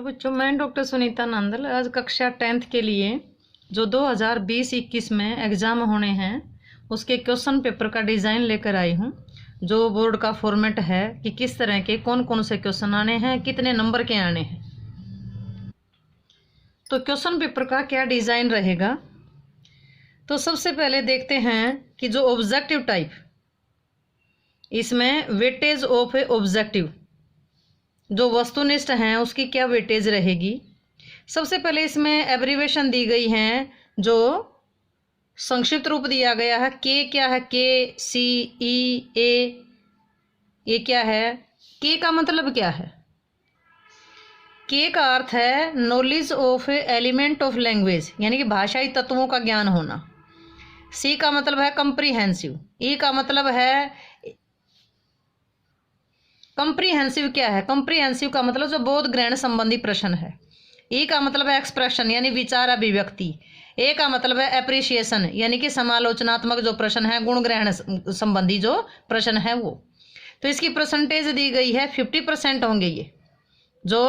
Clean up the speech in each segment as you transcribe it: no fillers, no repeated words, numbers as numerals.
बच्चों, मैं डॉक्टर सुनीता नंदल आज कक्षा 10th के लिए जो 2020-21 में एग्ज़ाम होने हैं उसके क्वेश्चन पेपर का डिज़ाइन लेकर आई हूँ। जो बोर्ड का फॉर्मेट है कि किस तरह के कौन कौन से क्वेश्चन आने हैं, कितने नंबर के आने हैं। तो क्वेश्चन पेपर का क्या डिज़ाइन रहेगा, तो सबसे पहले देखते हैं कि जो ऑब्जेक्टिव टाइप, इसमें वेटेज ऑफ ऑब्जेक्टिव जो वस्तुनिष्ठ हैं उसकी क्या वेटेज रहेगी। सबसे पहले इसमें एब्रीवेशन दी गई हैं, जो संक्षिप्त रूप दिया गया है। के क्या है, के सी ई ए, ये क्या है। के का मतलब क्या है? के का अर्थ है knowledge of element of language, यानी कि भाषाई तत्वों का ज्ञान होना। सी का मतलब है कंप्रीहेंसिव। ई का मतलब है कंप्रीहेंसिव क्या है? कंप्रीहेंसिव का मतलब जो बोध ग्रहण संबंधी प्रश्न है। ई का मतलब है एक्सप्रेशन यानी विचार अभिव्यक्ति। ए का मतलब है एप्रिसिएशन यानी कि समालोचनात्मक जो प्रश्न है, गुण ग्रहण संबंधी जो प्रश्न है वो। तो इसकी परसेंटेज दी गई है 50% होंगे। ये जो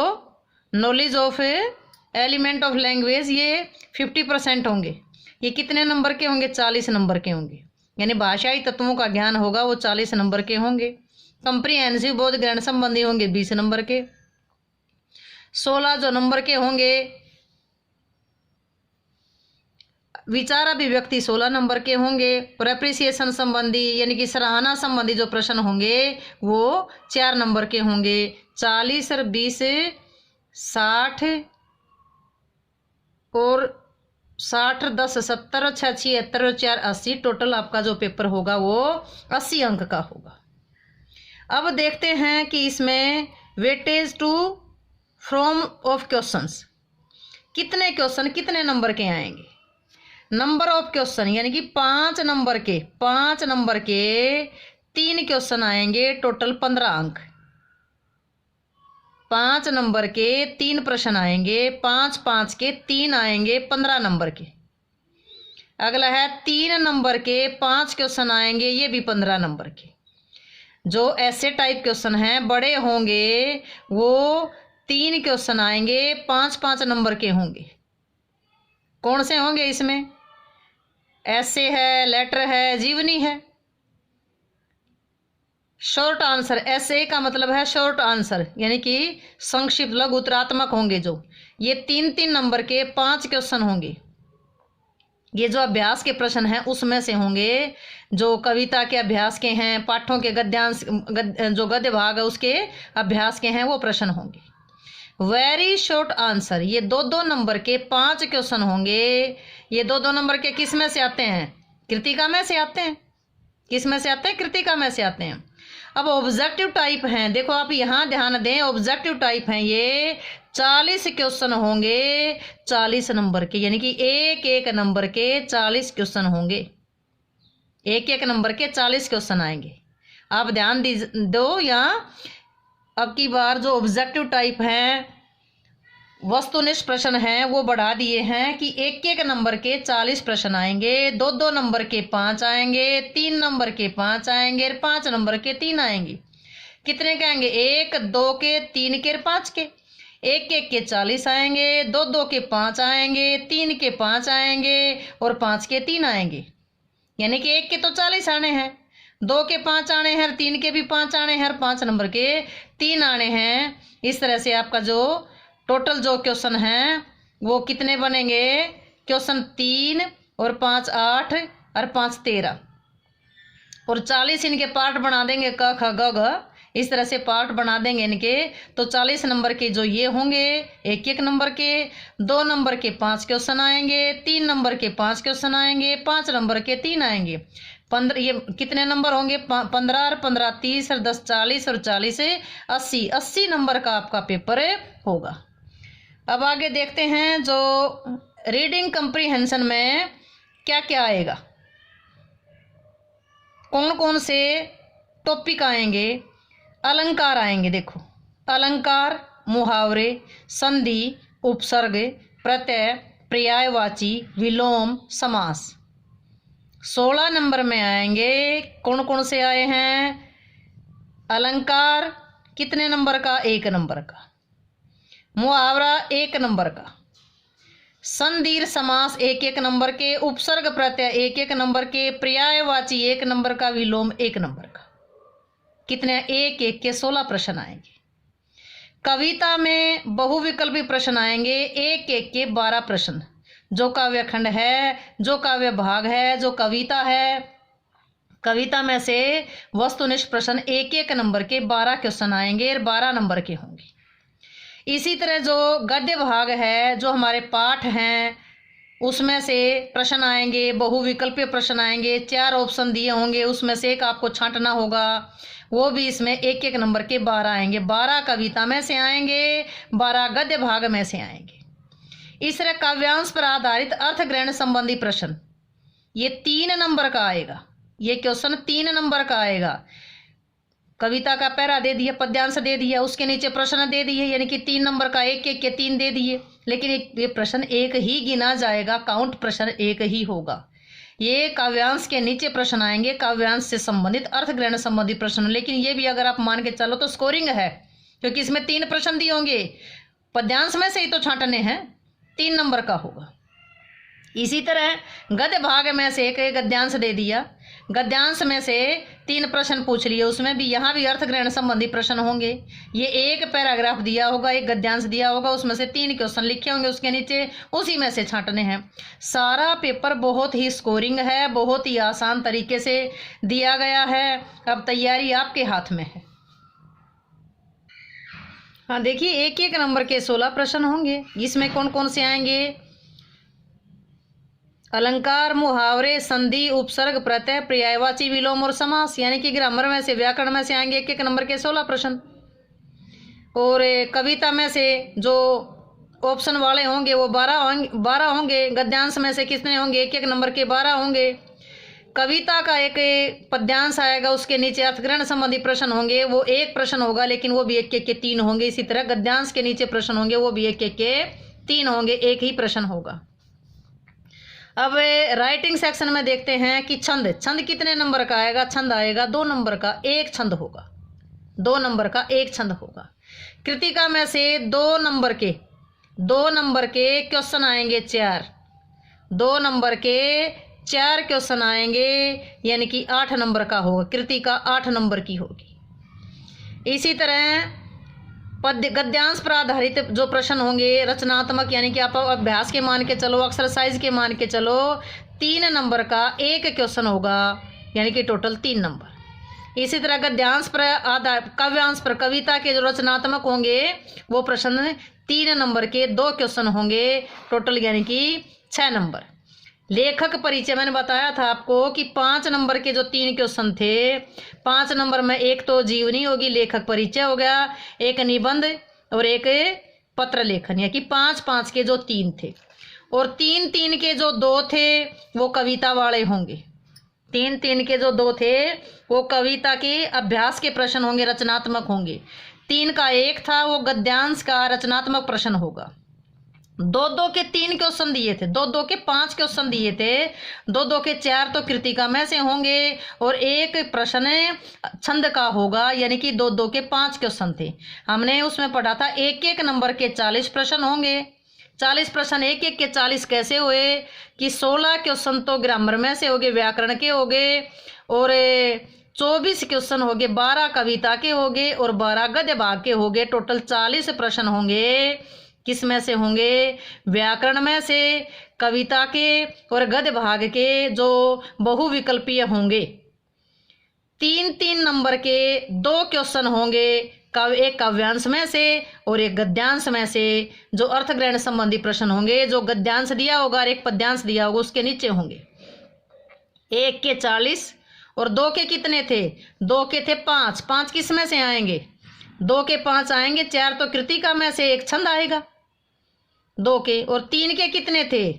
knowledge of element of language ये 50% होंगे। ये कितने नंबर के होंगे? 40 नंबर के होंगे। यानी भाषाई तत्वों का ज्ञान होगा वो 40 नंबर के होंगे। कंप्रीहेंसिव बोध ग्रहण संबंधी होंगे 20 नंबर के। 16 जो नंबर के होंगे विचार अभिव्यक्ति 16 नंबर के होंगे। और एप्रिसिएशन संबंधी यानी कि सराहना संबंधी जो प्रश्न होंगे वो 4 नंबर के होंगे। 40 और 20 60 और 60 10 70 और 6 76 और 4 80। टोटल आपका जो पेपर होगा वो 80 अंक का होगा। अब देखते हैं कि इसमें weightage to from of questions, कितने क्वेश्चन कितने नंबर के आएंगे। नंबर ऑफ क्वेश्चन यानी कि 5 नंबर के 3 क्वेश्चन आएंगे, टोटल 15 अंक। 5 नंबर के 3 प्रश्न आएंगे, 5 के 3 आएंगे 15 नंबर के। अगला है 3 नंबर के 5 क्वेश्चन आएंगे, ये भी 15 नंबर के। जो ऐसे टाइप क्वेश्चन हैं बड़े होंगे वो 3 क्वेश्चन आएंगे, 5 नंबर के होंगे। कौन से होंगे इसमें? ऐसे है, लेटर है, जीवनी है। शॉर्ट आंसर, ऐसे का मतलब है शॉर्ट आंसर यानी कि संक्षिप्त लघु उत्तरात्मक होंगे। जो ये 3 नंबर के 5 क्वेश्चन होंगे। ये जो अभ्यास के प्रश्न हैं उसमें से होंगे। जो कविता के अभ्यास के हैं, पाठों के गद्यांश जो गद्य भाग है उसके अभ्यास के हैं वो प्रश्न होंगे। वेरी शॉर्ट आंसर, ये 2 नंबर के 5 क्वेश्चन होंगे। ये 2 नंबर के किस में से आते हैं? कृतिका में से आते हैं। किस में से आते हैं? कृतिका में से आते हैं। अब ऑब्जेक्टिव टाइप हैं, देखो आप यहाँ ध्यान दें, ऑब्जेक्टिव टाइप हैं ये 40 क्वेश्चन होंगे 40 नंबर के, यानी कि एक नंबर के 40 क्वेश्चन होंगे। एक नंबर के 40 क्वेश्चन आएंगे। आप ध्यान दो यहाँ। अब की बार जो ऑब्जेक्टिव टाइप हैं वस्तुनिष्ठ प्रश्न हैं वो बढ़ा दिए हैं कि एक नंबर के 40 प्रश्न आएंगे, 2 नंबर के 5 आएंगे, 3 नंबर के 5 आएंगे, 5 नंबर के 3 आएंगे। कितने के आएंगे? 1 2 के 3 के 5 के। 1 के 40 आएंगे, 2 के 5 आएंगे, 3 के 5 आएंगे और 5 के 3 आएंगे। यानी कि 1 के तो 40 आने हैं, 2 के 5 आने हैं, 3 के भी 5 आने हैं, 5 नंबर के 3 आने हैं। इस तरह से आपका जो टोटल जो क्वेश्चन हैं वो कितने बनेंगे? क्वेश्चन 3 और 5 8 और 5 13 और 40 इनके पार्ट बना देंगे, क ख ग घ। इस तरह से पार्ट बना देंगे इनके। तो 40 नंबर के जो ये होंगे एक नंबर के, 2 नंबर के 5 क्वेश्चन आएंगे, 3 नंबर के 5 क्वेश्चन आएंगे, 5 नंबर के 3 आएंगे। 15 ये कितने नंबर होंगे? 15 और 15 30 और 10 40 और 40 80 नंबर का आपका पेपर होगा। अब आगे देखते हैं जो रीडिंग कंप्रीहेंशन में क्या क्या आएगा, कौन कौन से टॉपिक आएंगे। अलंकार आएंगे। देखो, अलंकार, मुहावरे, संधि, उपसर्ग, प्रत्यय, पर्यायवाची, विलोम, समास 16 नंबर में आएंगे। कौन कौन से आए हैं? अलंकार कितने नंबर का? 1 नंबर का। मुहावरा 1 नंबर का, संदीर्घ समास 1-1 नंबर के, उपसर्ग प्रत्यय 1-1 नंबर के, पर्यायवाची 1 नंबर का, विलोम 1 नंबर का। कितने? 1-1 के 16 प्रश्न आएंगे। कविता में बहुविकल्पी प्रश्न आएंगे 1-1 के 12 प्रश्न। जो काव्य खंड है, जो काव्य भाग है, जो कविता है, कविता में से वस्तुनिष्ठ प्रश्न 1-1 नंबर के 12 क्वेश्चन आएंगे और 12 नंबर के होंगे। इसी तरह जो गद्य भाग है, जो हमारे पाठ हैं, उसमें से प्रश्न आएंगे, बहुविकल्पीय प्रश्न आएंगे, 4 ऑप्शन दिए होंगे, उसमें से एक आपको छांटना होगा, वो भी इसमें 1-1 नंबर के 12 आएंगे। 12 कविता में से आएंगे, 12 गद्य भाग में से आएंगे। इस तरह काव्यांश पर आधारित अर्थ ग्रहण संबंधी प्रश्न ये 3 नंबर का आएगा। ये क्वेश्चन 3 नंबर का आएगा। कविता का पैरा दे दिया, पद्यांश दे दिया, उसके नीचे प्रश्न दे दिए, यानी कि 3 नंबर का 1-1 के 3 दे दिए, लेकिन ये प्रश्न एक ही गिना जाएगा, काउंट प्रश्न एक ही होगा। ये काव्यांश के नीचे प्रश्न आएंगे, काव्यांश से संबंधित अर्थ ग्रहण संबंधी प्रश्न, लेकिन ये भी अगर आप मान के चलो तो स्कोरिंग है, क्योंकि इसमें 3 प्रश्न दिए होंगे, पद्यांश में से ही तो छांटने हैं, 3 नंबर का होगा। इसी तरह गद्य भाग में से एक गद्यांश दे दिया, गद्यांश में से 3 प्रश्न पूछ लिए, उसमें भी यहाँ भी अर्थ ग्रहण संबंधी प्रश्न होंगे। ये एक पैराग्राफ दिया होगा, एक गद्यांश दिया होगा, उसमें से 3 क्वेश्चन लिखे होंगे उसके नीचे, उसी में से छांटने हैं। सारा पेपर बहुत ही स्कोरिंग है, बहुत ही आसान तरीके से दिया गया है। अब तैयारी आपके हाथ में है। हाँ देखिए, 1-1 नंबर के 16 प्रश्न होंगे। इसमें कौन कौन से आएंगे? अलंकार, मुहावरे, संधि, उपसर्ग, प्रत्यय, पर्यायवाची, विलोम और समास, यानी कि ग्रामर में से, व्याकरण में से आएंगे 1-1 नंबर के 16 प्रश्न। और कविता में से जो ऑप्शन वाले होंगे वो 12 होंगे। गद्यांश में से कितने होंगे? 1-1 नंबर के 12 होंगे। कविता का एक पद्यांश आएगा, उसके नीचे अर्थग्रहण संबंधी प्रश्न होंगे, वो 1 प्रश्न होगा, लेकिन वो भी 1-1 के 3 होंगे। इसी तरह गद्यांश के नीचे प्रश्न होंगे, वो भी 1-1 के 3 होंगे, एक ही प्रश्न होगा। अब राइटिंग सेक्शन में देखते हैं कि छंद, छंद कितने नंबर का आएगा? छंद आएगा 2 नंबर का, 1 छंद होगा, 2 नंबर का 1 छंद होगा। कृतिका में से 2 नंबर के क्वेश्चन आएंगे 4, 2 नंबर के 4 क्वेश्चन आएंगे, यानी कि 8 नंबर का होगा। कृतिका 8 नंबर की होगी। इसी तरह गद्यांश पर आधारित जो प्रश्न होंगे, रचनात्मक, यानी कि आप अभ्यास के मान के चलो, एक्सरसाइज के मान के चलो, 3 नंबर का 1 क्वेश्चन होगा, यानी कि टोटल 3 नंबर। इसी तरह गद्यांश पर काव्यांश पर, कविता के जो रचनात्मक होंगे वो प्रश्न 3 नंबर के 2 क्वेश्चन होंगे, टोटल यानी कि 6 नंबर। लेखक परिचय मैंने बताया था आपको कि 5 नंबर के जो 3 क्वेश्चन थे, 5 नंबर में एक तो जीवनी होगी, लेखक परिचय हो गया, एक निबंध और एक पत्र लेखन, यानी कि 5-5 के जो 3 थे। और 3-3 के जो 2 थे वो कविता वाले होंगे। 3-3 के जो 2 थे वो कविता के अभ्यास के प्रश्न होंगे, रचनात्मक होंगे। 3 का 1 था वो गद्यांश का रचनात्मक प्रश्न होगा। 2-2 के 3 क्वेश्चन दिए थे, 2-2 के 5 क्वेश्चन दिए थे, 2-2 के 4 तो कृतिका में से होंगे और एक प्रश्न छंद का होगा, यानी कि 2-2 के 5 क्वेश्चन थे। हमने उसमें पढ़ा था 1-1 नंबर के 40 प्रश्न होंगे। 40 प्रश्न 1-1 के 40 कैसे हुए कि 16 क्वेश्चन तो ग्रामर में से हो गए, व्याकरण के हो गए, और 24 क्वेश्चन हो गए, 12 कविता के हो गए और 12 गद्य भाग के हो गए। टोटल 40 प्रश्न होंगे। किस में से होंगे? व्याकरण में से, कविता के और गद्य भाग के जो बहुविकल्पीय होंगे। 3-3 नंबर के 2 क्वेश्चन होंगे, एक काव्यांश में से और एक गद्यांश में से, जो अर्थग्रहण संबंधी प्रश्न होंगे, जो गद्यांश दिया होगा और एक पद्यांश दिया होगा उसके नीचे होंगे। 1 के 40 और 2 के कितने थे? 2 के थे 5, 5 किस में से आएंगे? 2 के 5 आएंगे, 4 तो कृतिका में से, एक छंद आएगा 2 के। और 3 के कितने थे?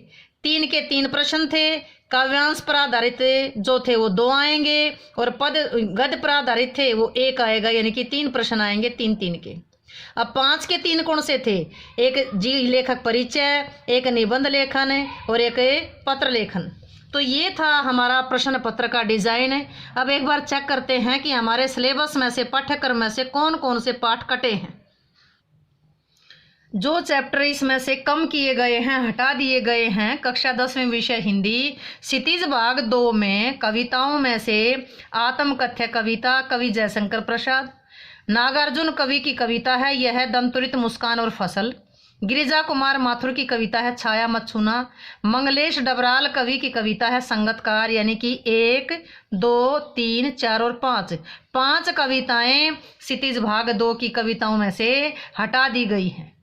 3 के 3 प्रश्न थे, काव्यांश पर आधारित जो थे वो 2 आएंगे और गद्य पर आधारित थे वो 1 आएगा, यानी कि 3 प्रश्न आएंगे 3-3 के। अब 5 के 3 कौन से थे? एक लेखक परिचय, एक निबंध लेखन और एक पत्र लेखन। तो ये था हमारा प्रश्न पत्र का डिजाइन। अब एक बार चेक करते हैं कि हमारे सिलेबस में से, पाठ्यक्रम में से कौन कौन से पाठ कटे हैं। जो चैप्टर इसमें से कम किए गए हैं, हटा दिए गए हैं, कक्षा 10वीं विषय हिंदी क्षितिज भाग 2 में कविताओं में से आत्मकथ्य कविता कवि जयशंकर प्रसाद, नागार्जुन कवि की कविता है यह है दंतुरित मुस्कान और फसल, गिरिजा कुमार माथुर की कविता है छाया मत छूना, मंगलेश डबराल कवि की कविता है संगतकार, यानी कि 1, 2, 3, 4 और 5 कविताएं क्षितिज भाग 2 की कविताओं में से हटा दी गई हैं।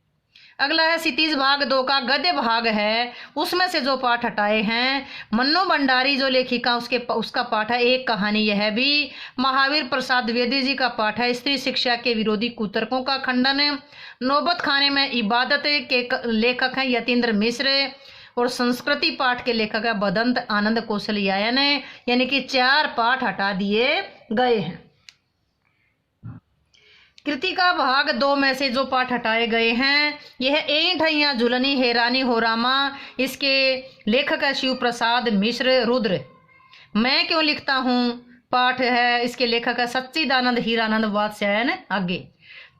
अगला है क्षितिज भाग 2 का गद्य भाग है, उसमें से जो पाठ हटाए हैं, मन्नू भंडारी जो लेखिका उसका पाठ है एक कहानी यह भी, महावीर प्रसाद द्विवेदी जी का पाठ है स्त्री शिक्षा के विरोधी कुतर्कों का खंडन, नौबत खाने में इबादत के लेखक हैं यतीन्द्र मिश्र, और संस्कृति पाठ के लेखक है बदंत आनंद कौशलियायन, यानी कि 4 पाठ हटा दिए गए हैं। कृतिका भाग 2 में से जो पाठ हटाए गए हैं यह ऐंठ हैया झुलनी हैरानी हो रामा, इसके लेखक है शिव प्रसाद मिश्र रुद्र, मैं क्यों लिखता हूँ पाठ है इसके लेखक है सच्चिदानंद हीरानंद वात्स्यायन आगे।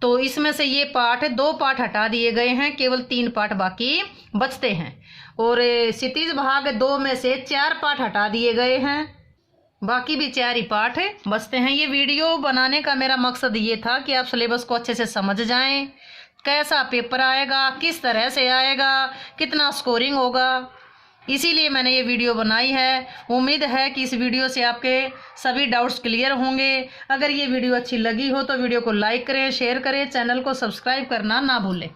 तो इसमें से ये पाठ 2 पाठ हटा दिए गए हैं, केवल 3 पाठ बाकी बचते हैं, और क्षितिज भाग 2 में से 4 पाठ हटा दिए गए हैं, बाकी भी 4 ही पाठ बचते हैं। ये वीडियो बनाने का मेरा मकसद ये था कि आप सिलेबस को अच्छे से समझ जाएं, कैसा पेपर आएगा, किस तरह से आएगा, कितना स्कोरिंग होगा, इसीलिए मैंने ये वीडियो बनाई है। उम्मीद है कि इस वीडियो से आपके सभी डाउट्स क्लियर होंगे। अगर ये वीडियो अच्छी लगी हो तो वीडियो को लाइक करें, शेयर करें, चैनल को सब्सक्राइब करना ना भूलें।